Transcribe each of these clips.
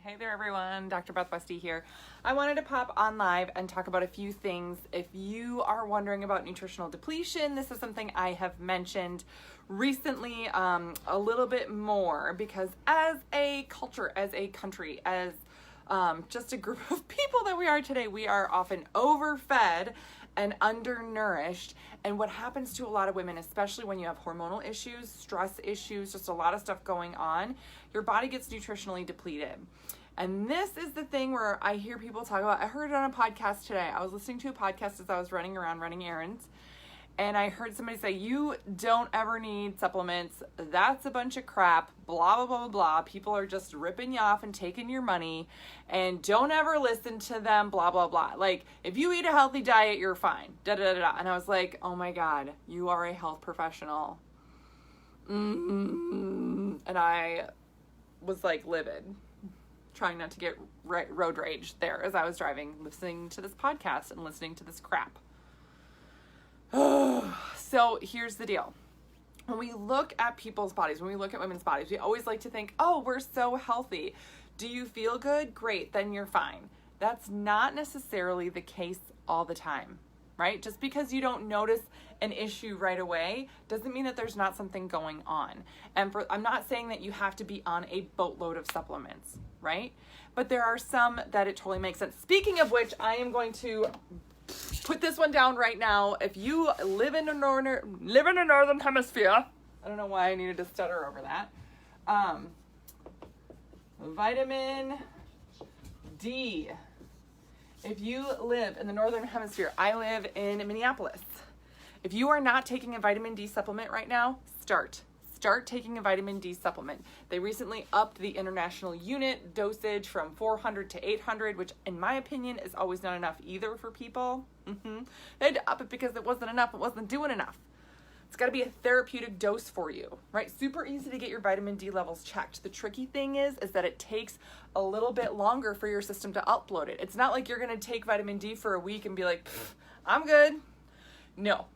Hey there everyone, Dr. Beth Westy here. I wanted to pop on live and talk about a few things. If you are wondering about nutritional depletion, this is something I have mentioned recently a little bit more because as a culture, as a country, as just a group of people that we are today, we are often overfed and undernourished. And what happens to a lot of women, especially when you have hormonal issues, stress issues, just a lot of stuff going on, your body gets nutritionally depleted. And this is the thing where I hear people talk about, I heard it on a podcast today. I was listening to a podcast as I was running around running errands. And I heard somebody say, you don't ever need supplements. That's a bunch of crap, blah, blah, blah, blah, blah. People are just ripping you off and taking your money and don't ever listen to them, blah, blah, blah. Like, if you eat a healthy diet, you're fine, da, da, da, da. And I was like, oh my God, you are a health professional. And I was like livid, trying not to get road rage there as I was driving, listening to this podcast and listening to this crap. So here's the deal. When we look at people's bodies, when we look at women's bodies, we always like to think, oh, we're so healthy. Do you feel good? Great, then you're fine. That's not necessarily the case all the time, right? Just because you don't notice an issue right away doesn't mean that there's not something going on. And I'm not saying that you have to be on a boatload of supplements, right? But there are some that it totally makes sense. Speaking of which, I am going to put this one down right now. If you live in the northern hemisphere, I don't know why I needed to stutter over that. Vitamin D. If you live in the northern hemisphere, I live in Minneapolis. If you are not taking a vitamin D supplement right now, start taking a vitamin D supplement. They recently upped the international unit dosage from 400 to 800, which in my opinion is always not enough either for people. They had to up it because it wasn't enough. It wasn't doing enough. It's got to be a therapeutic dose for you, right? Super easy to get your vitamin D levels checked. The tricky thing is that it takes a little bit longer for your system to upload it. It's not like you're going to take vitamin D for a week and be like, I'm good. No,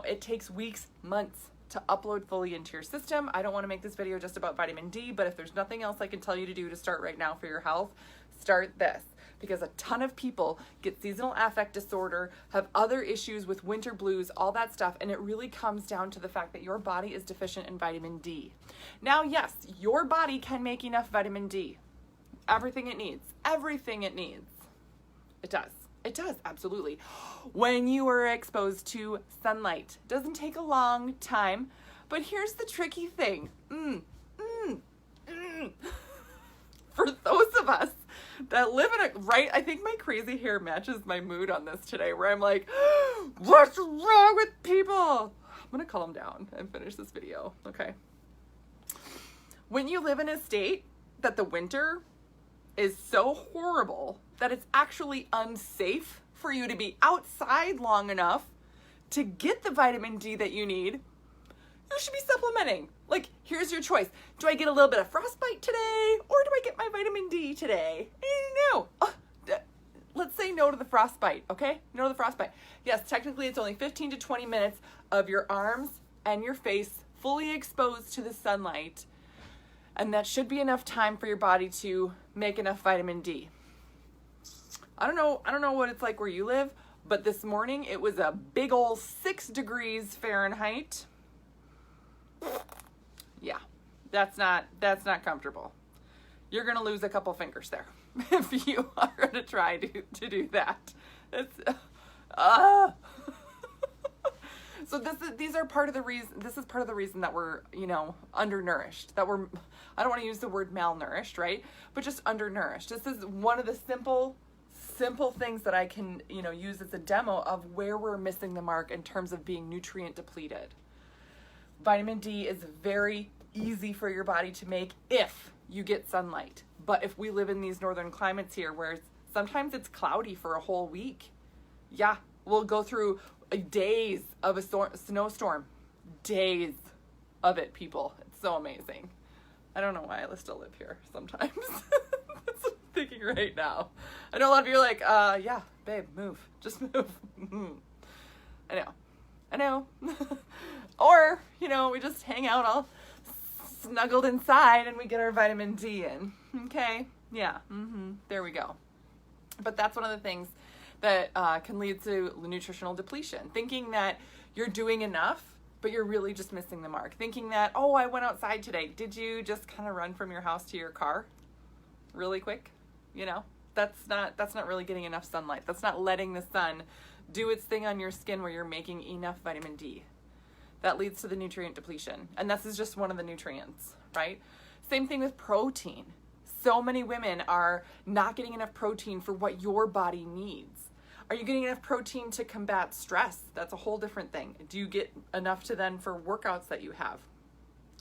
it takes weeks, months to upload fully into your system. I don't want to make this video just about vitamin D, but if there's nothing else I can tell you to do to start right now for your health, start this. Because a ton of people get seasonal affect disorder, have other issues with winter blues, all that stuff, and it really comes down to the fact that your body is deficient in vitamin D. Now, yes, your body can make enough vitamin D. Everything it needs. It does, absolutely. When you are exposed to sunlight. Doesn't take a long time, but here's the tricky thing. For those of us that live in I think my crazy hair matches my mood on this today, where I'm like, what's wrong with people? I'm gonna calm down and finish this video, okay? When you live in a state that the winter is so horrible that it's actually unsafe for you to be outside long enough to get the vitamin D that you need, you should be supplementing. Like, here's your choice. Do I get a little bit of frostbite today, or do I get my vitamin D today? No. Let's say no to the frostbite, okay? No to the frostbite. Yes, technically it's only 15 to 20 minutes of your arms and your face fully exposed to the sunlight, and that should be enough time for your body to make enough vitamin D. I don't know what it's like where you live, but this morning it was a big ol' 6 degrees Fahrenheit. Yeah, that's not comfortable. You're gonna lose a couple fingers there if you are gonna try to do that. It's So these are part of the reason. This is part of the reason that we're, undernourished. That we're, I don't want to use the word malnourished, right? But just undernourished. This is one of the simple things that I can, use as a demo of where we're missing the mark in terms of being nutrient depleted. Vitamin D is very easy for your body to make if you get sunlight. But if we live in these northern climates here where sometimes it's cloudy for a whole week, yeah, we'll go through days of a snowstorm. Days of it, people. It's so amazing. I don't know why I still live here sometimes. That's what I'm thinking right now. I know a lot of you are like, yeah, babe, move. Just move. I know. Or, we just hang out all snuggled inside and we get our vitamin D in. Okay? Yeah, there we go. But that's one of the things that can lead to nutritional depletion. Thinking that you're doing enough, but you're really just missing the mark. Thinking that, oh, I went outside today. Did you just kind of run from your house to your car really quick? You know, that's not really getting enough sunlight. That's not letting the sun do its thing on your skin where you're making enough vitamin D. That leads to the nutrient depletion. And this is just one of the nutrients, right? Same thing with protein. So many women are not getting enough protein for what your body needs. Are you getting enough protein to combat stress? That's a whole different thing. Do you get enough to then for workouts that you have?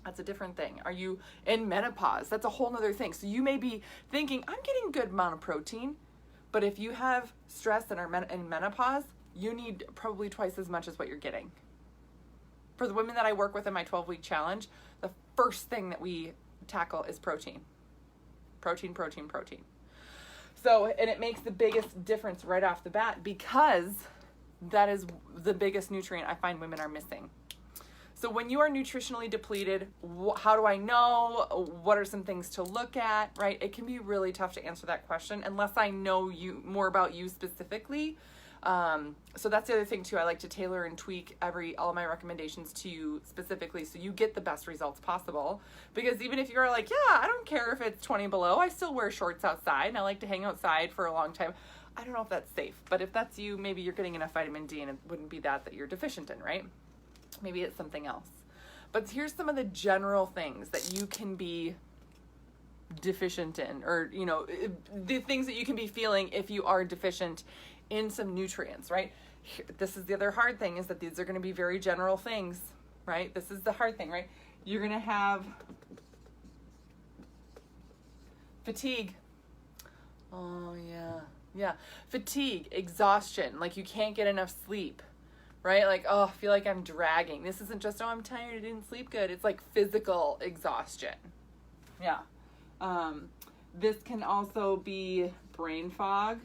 That's a different thing. Are you in menopause? That's a whole nother thing. So you may be thinking, I'm getting a good amount of protein, but if you have stress and are in menopause, you need probably twice as much as what you're getting. For the women that I work with in my 12-week challenge, the first thing that we tackle is protein. Protein, protein, protein. So, and it makes the biggest difference right off the bat because that is the biggest nutrient I find women are missing. So when you are nutritionally depleted, how do I know? What are some things to look at, right? It can be really tough to answer that question unless I know you more about you specifically. So that's the other thing too. I like to tailor and tweak all of my recommendations to you specifically so you get the best results possible. Because even if you're like, yeah, I don't care if it's 20 below, I still wear shorts outside and I like to hang outside for a long time. I don't know if that's safe, but if that's you, maybe you're getting enough vitamin D and it wouldn't be that you're deficient in, right? Maybe it's something else. But here's some of the general things that you can be deficient in, or, you know, the things that you can be feeling if you are deficient in some nutrients, right? This is the other hard thing, is that these are going to be very general things, right? This is the hard thing, right? You're going to have fatigue. Oh, yeah. Yeah. Fatigue, exhaustion, like you can't get enough sleep, right? Like, oh, I feel like I'm dragging. This isn't just, oh, I'm tired, I didn't sleep good. It's like physical exhaustion. Yeah. This can also be brain fog.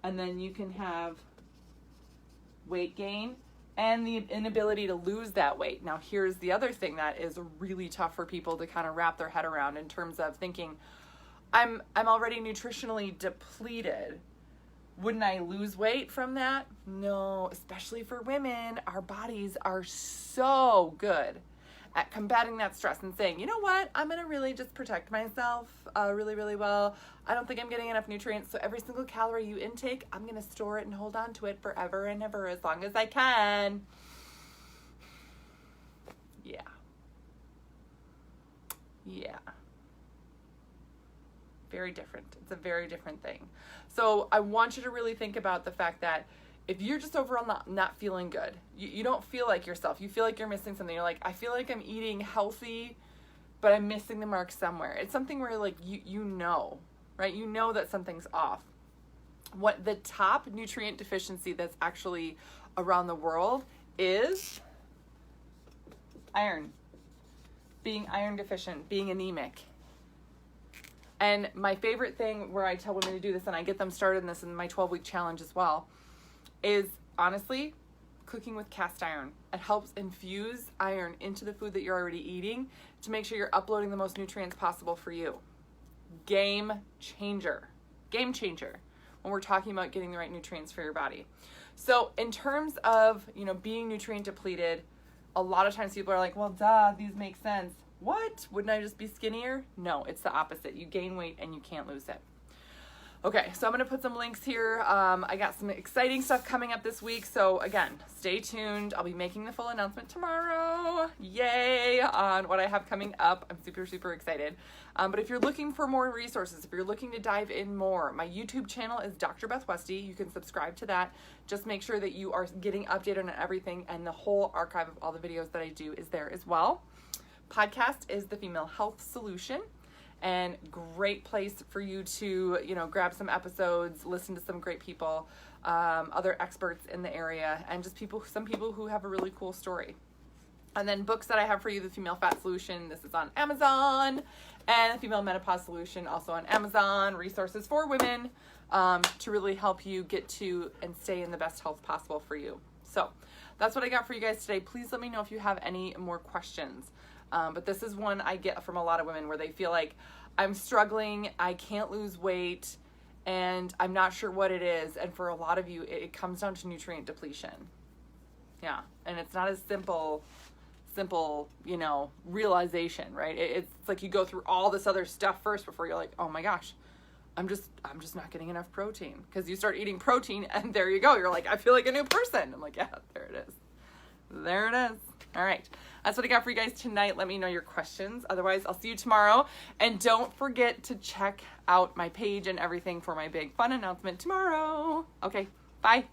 And then you can have weight gain and the inability to lose that weight. Now, here's the other thing that is really tough for people to kind of wrap their head around in terms of thinking, I'm already nutritionally depleted. Wouldn't I lose weight from that? No, especially for women, our bodies are so good at combating that stress and saying, you know what, I'm going to really just protect myself really, really well. I don't think I'm getting enough nutrients. So every single calorie you intake, I'm going to store it and hold on to it forever and ever as long as I can. Yeah. Yeah. Very different. It's a very different thing. So I want you to really think about the fact that if you're just overall not feeling good, you don't feel like yourself, you feel like you're missing something. You're like, I feel like I'm eating healthy, but I'm missing the mark somewhere. It's something where like, you know, right? You know that something's off. What the top nutrient deficiency that's actually around the world is iron. Being iron deficient, being anemic. And my favorite thing where I tell women to do this, and I get them started in this in my 12-week challenge as well, is honestly cooking with cast iron. It helps infuse iron into the food that you're already eating to make sure you're uploading the most nutrients possible for you. Game changer. Game changer when we're talking about getting the right nutrients for your body. So in terms of, you know, being nutrient depleted, a lot of times people are like, well, duh, these make sense. What? Wouldn't I just be skinnier? No, it's the opposite. You gain weight and you can't lose it. Okay, so I'm going to put some links here. I got some exciting stuff coming up this week. So again, stay tuned. I'll be making the full announcement tomorrow. Yay on what I have coming up. I'm super, super excited. But if you're looking for more resources, if you're looking to dive in more, my YouTube channel is Dr. Beth Westy. You can subscribe to that. Just make sure that you are getting updated on everything, and the whole archive of all the videos that I do is there as well. Podcast is the Female Health Solution. And great place for you to, you know, grab some episodes, listen to some great people, other experts in the area, and just some people who have a really cool story. And then books that I have for you, the Female Fat Solution, this is on Amazon, and the Female Menopause Solution, also on Amazon, resources for women to really help you get to and stay in the best health possible for you. So that's what I got for you guys today. Please let me know if you have any more questions. But this is one I get from a lot of women where they feel like, I'm struggling, I can't lose weight, and I'm not sure what it is. And for a lot of you, it comes down to nutrient depletion. Yeah, and it's not as simple, realization, right? It's like you go through all this other stuff first before you're like, oh my gosh, I'm just not getting enough protein. Because you start eating protein and there you go. You're like, I feel like a new person. I'm like, yeah, there it is. There it is. All right. That's what I got for you guys tonight. Let me know your questions. Otherwise, I'll see you tomorrow. And don't forget to check out my page and everything for my big fun announcement tomorrow. Okay. Bye.